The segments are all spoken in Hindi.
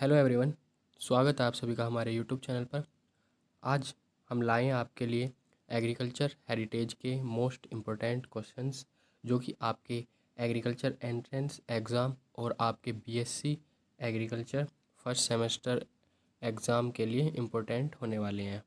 Hello everyone. स्वागत है आप सभी का हमारे यूट्यूब चैनल पर। आज हम लाए हैं आपके लिए एग्रीकल्चर हेरिटेज के मोस्ट इम्पोर्टेंट क्वेश्चंस जो कि आपके एग्रीकल्चर एंट्रेंस एग्ज़ाम और आपके BSc agriculture first semester exam के लिए इम्पोर्टेंट होने वाले हैं।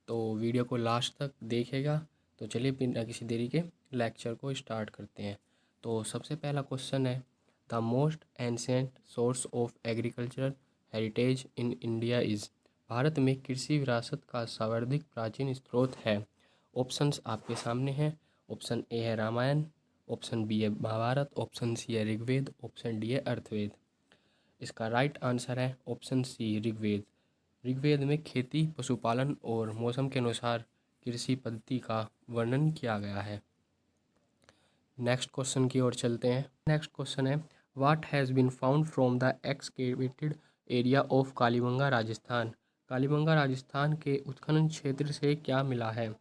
तो वीडियो को लास्ट तक देखिएगा। तो चलिए बिना किसी देरी के लेक्चर को स्टार्ट करते हैं। तो सबसे पहला क्वेश्चन है, the most ancient source of agricultural heritage in India is. Bharat में कृषि विरासत का सर्वाधिक प्राचीन स्रोत है। ऑप्शंस आपके सामने हैं। ऑप्शन ए है रामायण, ऑप्शन बी है महाभारत, ऑप्शन सी है ऋग्वेद, ऑप्शन डी है अर्थवेद। इसका राइट आंसर है ऑप्शन सी ऋग्वेद। ऋग्वेद में खेती, पशुपालन और मौसम के अनुसार कृषि पद्धति का वर्णन किया गया है। नेक्स्ट क्वेश्चन की ओर चलते हैं। नेक्स्ट क्वेश्चन है, what has been found from the excavated area of Kalibangan Rajasthan. Kalibangan Rajasthan के उत्खनन क्षेत्र से क्या मिला है।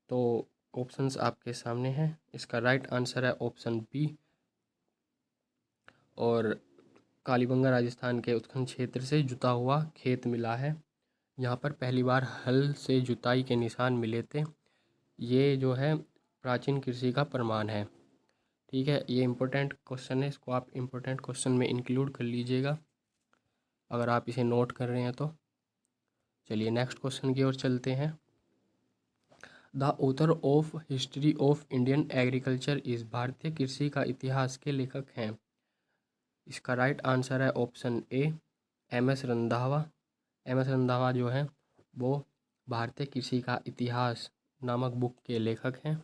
तो ऑप्शंस आपके सामने हैं। इसका राइट आंसर है ऑप्शन बी। और कालीबंगा राजस्थान के उत्खनन क्षेत्र से जुता हुआ खेत मिला है। यहाँ पर पहली बार हल से जुताई के निशान मिले थे। ये जो है प्राचीन कृषि का प्रमाण है। ठीक है, ये इम्पोर्टेंट क्वेश्चन है, इसको आप इम्पोर्टेंट क्वेश्चन में इंक्लूड कर लीजिएगा अगर आप इसे नोट कर रहे हैं तो। चलिए नेक्स्ट क्वेश्चन की ओर चलते हैं। The author of history of Indian agriculture is. भारतीय कृषि का इतिहास के लेखक हैं। इसका राइट आंसर है option A M S Randhawa. M S Randhawa जो है वो भारतीय कृषि का इतिहास नामक बुक के लेखक हैं।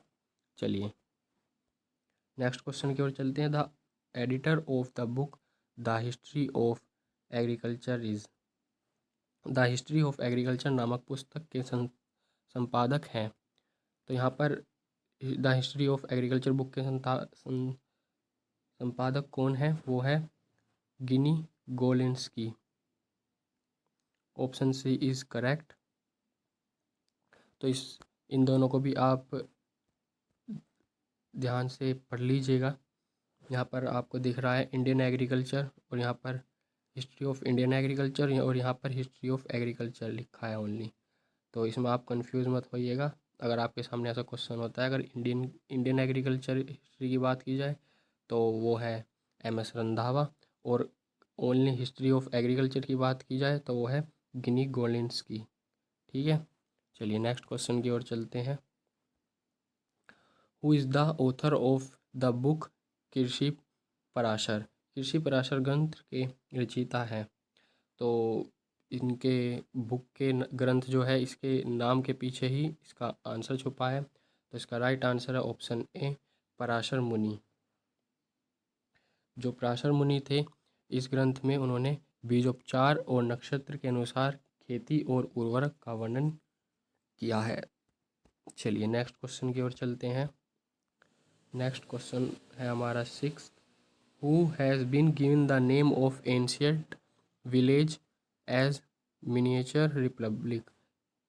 चलिए नेक्स्ट क्वेश्चन की ओर चलते हैं। The editor of the book the history of agriculture is. The history of agriculture नामक पुस्तक के संपादक हैं। तो यहाँ पर the history of agriculture book के संपादक कौन है, वो है गिनी गोलिंस्की। Option C is correct. तो इन दोनों को भी आप ध्यान से पढ़ लीजिएगा। यहाँ पर आपको दिख रहा है इंडियन एग्रीकल्चर और यहाँ पर हिस्ट्री ऑफ इंडियन एग्रीकल्चर और यहाँ पर हिस्ट्री ऑफ एग्रीकल्चर लिखा है ओनली। तो इसमें आप कंफ्यूज मत होइएगा। अगर आपके सामने ऐसा क्वेश्चन होता है, अगर इंडियन एग्रीकल्चर हिस्ट्री की बात की जाए तो वो है एम एस रंधावा, और ओनली हिस्ट्री ऑफ एग्रीकल्चर की बात की जाए तो वो है गिनी गोलिंस्की। ठीक है, चलिए नेक्स्ट क्वेश्चन की ओर चलते हैं। Who is the author of the book कृषि पराशर। कृषि पराशर ग्रंथ के रचयिता है। तो इनके बुक के ग्रंथ जो है, इसके नाम के पीछे ही इसका आंसर छुपा है। तो इसका राइट आंसर है ऑप्शन ए पराशर मुनि। जो पराशर मुनि थे, इस ग्रंथ में उन्होंने बीजोपचार और नक्षत्र के अनुसार खेती और उर्वरक का वर्णन किया है। चलिए नेक्स्ट क्वेश्चन की ओर चलते हैं। नेक्स्ट क्वेश्चन है हमारा 6th। Who has been given the name of ancient village as miniature republic.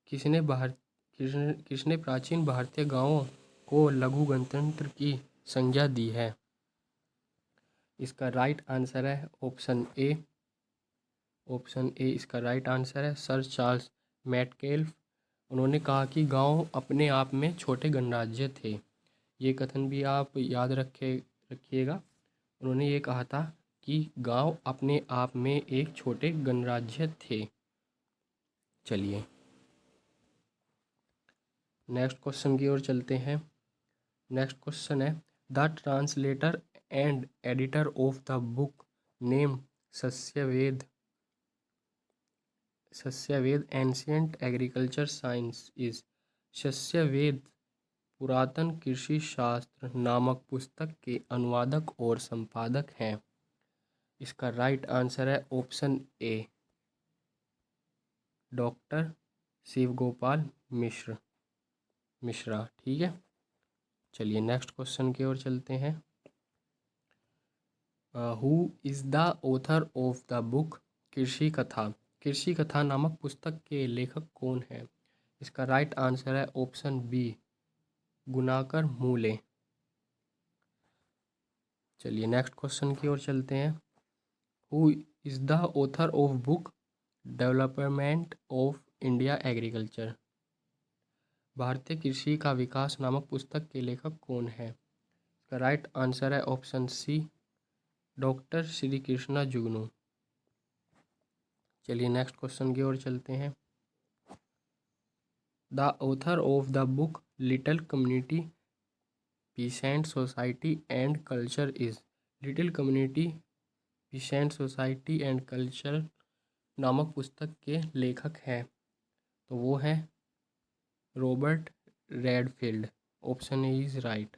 किसने प्राचीन भारतीय गांवों को लघु गणतंत्र की संज्ञा दी है। इसका राइट आंसर है ऑप्शन ए। ऑप्शन ए इसका राइट आंसर है सर चार्ल्स मैटकेल्फ। उन्होंने कहा कि गांव अपने आप में छोटे गणराज्य थे। ये कथन भी आप याद रखिएगा। उन्होंने ये कहा था कि गांव अपने आप में एक छोटे गणराज्य थे। चलिए नेक्स्ट क्वेश्चन की ओर चलते हैं। नेक्स्ट क्वेश्चन है, the translator and editor of the book name Sasyaveda ancient agriculture science is. Sasyaveda पुरातन कृषि शास्त्र नामक पुस्तक के अनुवादक और संपादक हैं। इसका राइट आंसर है option A doctor Shiv Gopal Mishra. ठीक है, चलिए नेक्स्ट क्वेश्चन की ओर चलते हैं। Who is the author of the book Krishi Katha. कृषि कथा नामक पुस्तक के लेखक कौन है। इसका राइट आंसर है ऑप्शन बी गुणाकर मूले। चलिए नेक्स्ट क्वेश्चन की ओर चलते हैं। Who is the author of book development of India agriculture. भारतीय कृषि का विकास नामक पुस्तक के लेखक कौन है? इसका राइट आंसर है option C, doctor Shri Krishna Jugnu. चलिए नेक्स्ट क्वेश्चन की ओर चलते हैं। The author of the book little community peasant society and culture is. Little community peasant society and culture नामक पुस्तक के लेखक हैं, तो वो है Robert Redfield. Option A is right.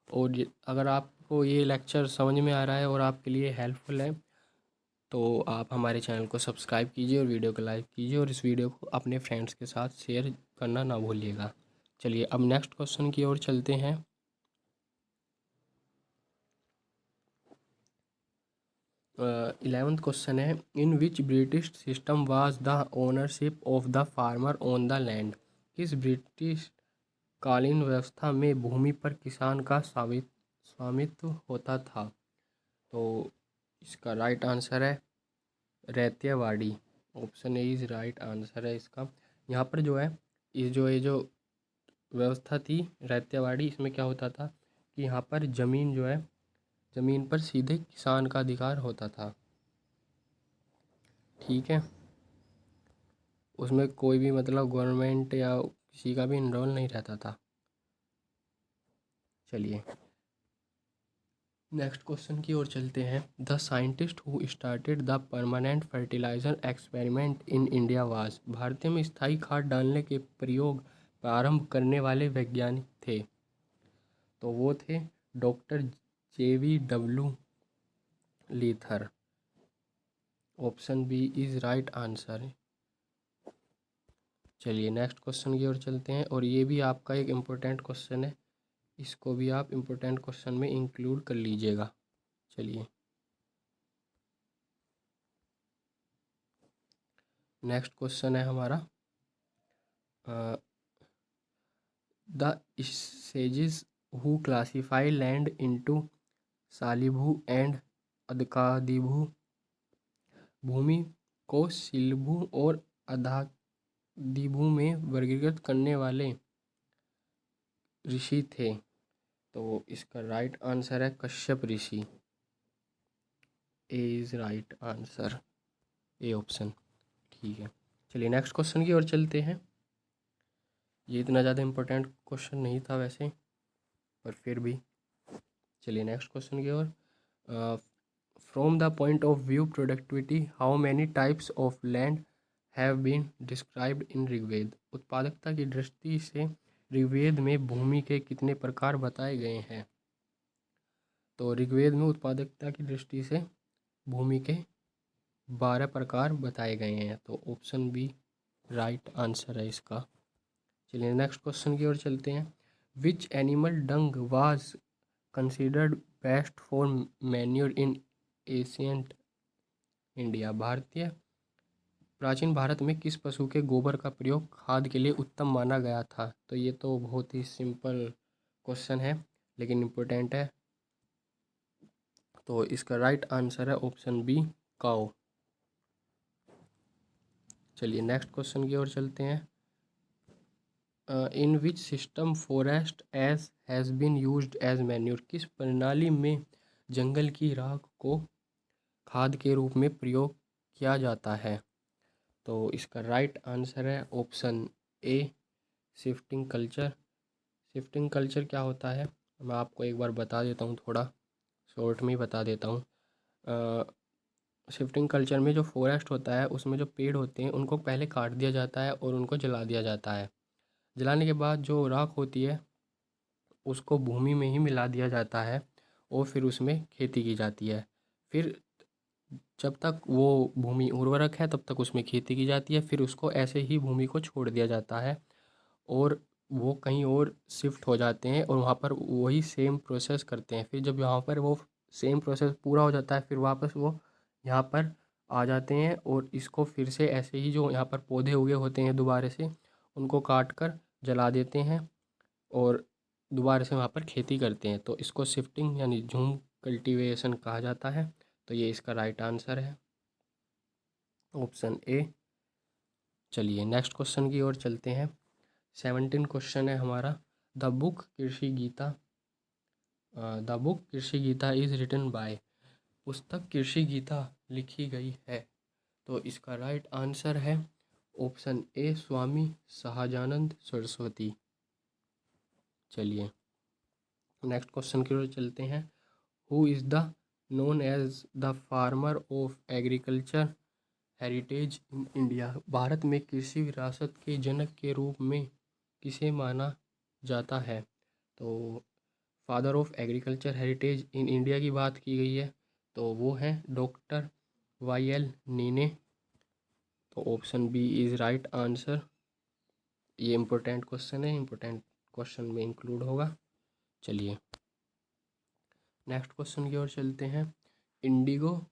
और अगर आपको ये लेक्चर समझ में आ रहा है और आपके लिए हेल्पफुल है तो आप हमारे चैनल को सब्सक्राइब कीजिए और वीडियो को लाइक कीजिए और इस वीडियो को अपने फ्रेंड्स के साथ शेयर करना ना भूलिएगा। चलिए अब नेक्स्ट क्वेश्चन की ओर चलते हैं। 11th क्वेश्चन है, in which British system was the ownership of the farmer on the land. किस ब्रिटिश कालीन व्यवस्था में भूमि पर किसान का स्वामित्व होता था? तो इसका राइट आंसर है Ryotwari. Option A is right answer है इसका। यहाँ पर जो है ये जो व्यवस्था थी रैत्यवाड़ी, इसमें क्या होता था कि यहाँ पर ज़मीन जो है ज़मीन पर सीधे किसान का अधिकार होता था। ठीक है, उसमें कोई भी मतलब गवर्नमेंट या किसी का भी इनरोल नहीं रहता था। चलिए नेक्स्ट क्वेश्चन की ओर चलते हैं। The scientist who started the permanent fertilizer experiment in India was. भारतीय में स्थायी खाद डालने के प्रयोग प्रारंभ करने वाले वैज्ञानिक थे, तो वो थे doctor JV Leather. Option B is right answer. चलिए नेक्स्ट क्वेश्चन की ओर चलते हैं और ये भी आपका एक इम्पोर्टेंट क्वेश्चन है, इसको भी आप इम्पोर्टेंट क्वेश्चन में इंक्लूड कर लीजिएगा। चलिए नेक्स्ट क्वेश्चन है हमारा, the sages who classify land into सालिभू एंड अदकादिभू। भूमि को सिलभू और अदादिभू में वर्गीकृत करने वाले ऋषि थे, तो इसका राइट आंसर है Kashyap Rishi. A is right answer, A option. ठीक है, चलिए नेक्स्ट क्वेश्चन की ओर चलते हैं। ये इतना ज़्यादा इम्पोर्टेंट क्वेश्चन नहीं था वैसे, पर फिर भी चलिए नेक्स्ट क्वेश्चन की ओर। From the point of view productivity how many types of land have been described in Rigveda. उत्पादकता की दृष्टि से ऋग्वेद में भूमि के कितने प्रकार बताए गए हैं? तो ऋग्वेद में उत्पादकता की दृष्टि से भूमि के 12 प्रकार बताए गए हैं, तो ऑप्शन बी राइट आंसर है इसका। चलिए नेक्स्ट क्वेश्चन की ओर चलते हैं। Which animal Dang was considered best for manure in ancient India. प्राचीन भारत में किस पशु के गोबर का प्रयोग खाद के लिए उत्तम माना गया था? तो ये तो बहुत ही सिंपल क्वेश्चन है लेकिन इम्पोर्टेंट है, तो इसका राइट आंसर है ऑप्शन बी काऊ। चलिए नेक्स्ट क्वेश्चन की ओर चलते हैं। In which system forest ash has been used as manure. किस प्रणाली में जंगल की राख को खाद के रूप में प्रयोग किया जाता है? तो इसका राइट आंसर है ऑप्शन ए शिफ्टिंग कल्चर। शिफ्टिंग कल्चर क्या होता है मैं आपको एक बार बता देता हूँ, थोड़ा शॉर्ट में ही बता देता हूँ। शिफ्टिंग कल्चर में जो फॉरेस्ट होता है उसमें जो पेड़ होते हैं उनको पहले काट दिया जाता है और उनको जला दिया जाता है। जलाने के बाद जो राख होती है उसको भूमि में ही मिला दिया जाता है और फिर उसमें खेती की जाती है। फिर जब तक वो भूमि उर्वरक है तब तक उसमें खेती की जाती है, फिर उसको ऐसे ही भूमि को छोड़ दिया जाता है और वो कहीं और शिफ्ट हो जाते हैं और वहाँ पर वही सेम प्रोसेस करते हैं। फिर जब यहाँ पर वो सेम प्रोसेस पूरा हो जाता है फिर वापस वो यहाँ पर आ जाते हैं और इसको फिर से ऐसे ही जो यहाँ पर पौधे उगे होते हैं दोबारा से उनको काट कर जला देते हैं और दोबारा से वहाँ पर खेती करते हैं। तो इसको शिफ्टिंग यानी झूम कल्टीवेशन कहा जाता है। तो ये इसका राइट आंसर है, ऑप्शन ए। चलिए नेक्स्ट क्वेश्चन की ओर चलते हैं। 17 क्वेश्चन है हमारा। द बुक कृषि गीता इज रिटन बाय, पुस्तक कृषि गीता लिखी गई है। तो इसका राइट आंसर है ऑप्शन ए, स्वामी सहजानंद सरस्वती। चलिए नेक्स्ट क्वेश्चन की ओर चलते हैं। Who is the known as the farmer of agriculture heritage in India, Bharat में कृषि विरासत के जनक के रूप में किसे माना जाता है। तो father of agriculture heritage in India की बात की गई है, तो वो है डॉक्टर वाई.एल. नीने। तो option B is right answer. ये इम्पोर्टेंट क्वेश्चन है, इम्पोर्टेंट क्वेश्चन में इंक्लूड होगा। चलिए नेक्स्ट क्वेश्चन की ओर चलते हैं। Indigo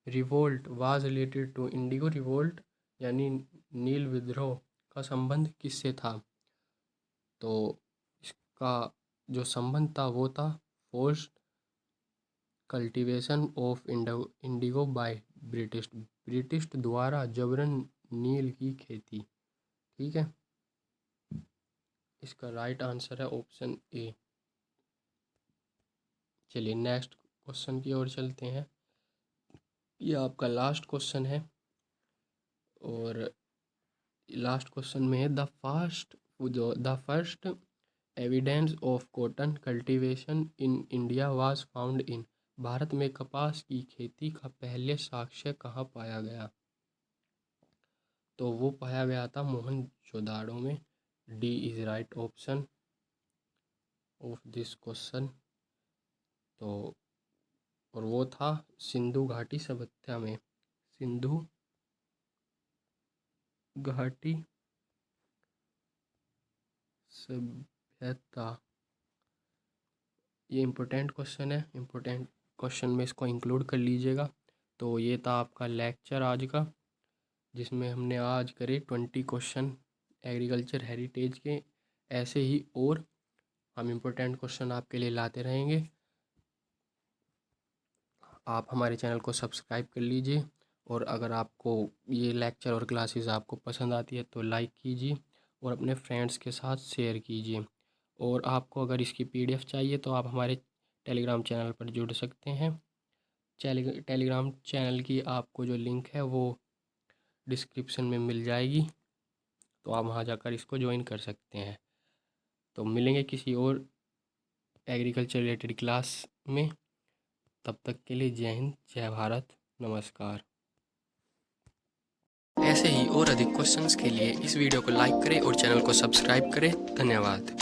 revolt was related to, indigo revolt यानी नील विद्रोह का संबंध किससे था। तो इसका जो संबंध था वो था forced cultivation of Indigo by British द्वारा जबरन नील की खेती। ठीक है, इसका राइट आंसर है ऑप्शन ए। चलिए नेक्स्ट क्वेश्चन की ओर चलते हैं। ये आपका लास्ट क्वेश्चन है और लास्ट क्वेश्चन में है the first evidence of cotton cultivation in India was found in, Bharat में कपास की खेती का पहले साक्ष्य कहाँ पाया गया। तो वो पाया गया था मोहनजोदाड़ो में। D is right option of this question. तो और वो था सिंधु घाटी सभ्यता में, सिंधु घाटी सभ्यता। ये इम्पोर्टेंट क्वेश्चन है, इम्पोर्टेंट क्वेश्चन में इसको इंक्लूड कर लीजिएगा। तो ये था आपका लेक्चर आज का, जिसमें हमने आज करे 20 क्वेश्चन एग्रीकल्चर हेरिटेज के। ऐसे ही और हम इम्पोर्टेंट क्वेश्चन आपके लिए लाते रहेंगे। आप हमारे चैनल को सब्सक्राइब कर लीजिए और अगर आपको ये लेक्चर और क्लासेस आपको पसंद आती है तो लाइक कीजिए और अपने फ्रेंड्स के साथ शेयर कीजिए। और आपको अगर इसकी PDF चाहिए तो आप हमारे टेलीग्राम चैनल पर जुड़ सकते हैं। टेलीग्राम चैनल की आपको जो लिंक है वो डिस्क्रिप्शन में मिल जाएगी, तो आप वहाँ जाकर इसको ज्वाइन कर सकते हैं। तो मिलेंगे किसी और एग्रीकल्चर रिलेटेड क्लास में। तब तक के लिए जय हिंद, जय भारत, नमस्कार। ऐसे ही और अधिक क्वेश्चंस के लिए इस वीडियो को लाइक करें और चैनल को सब्सक्राइब करें। धन्यवाद।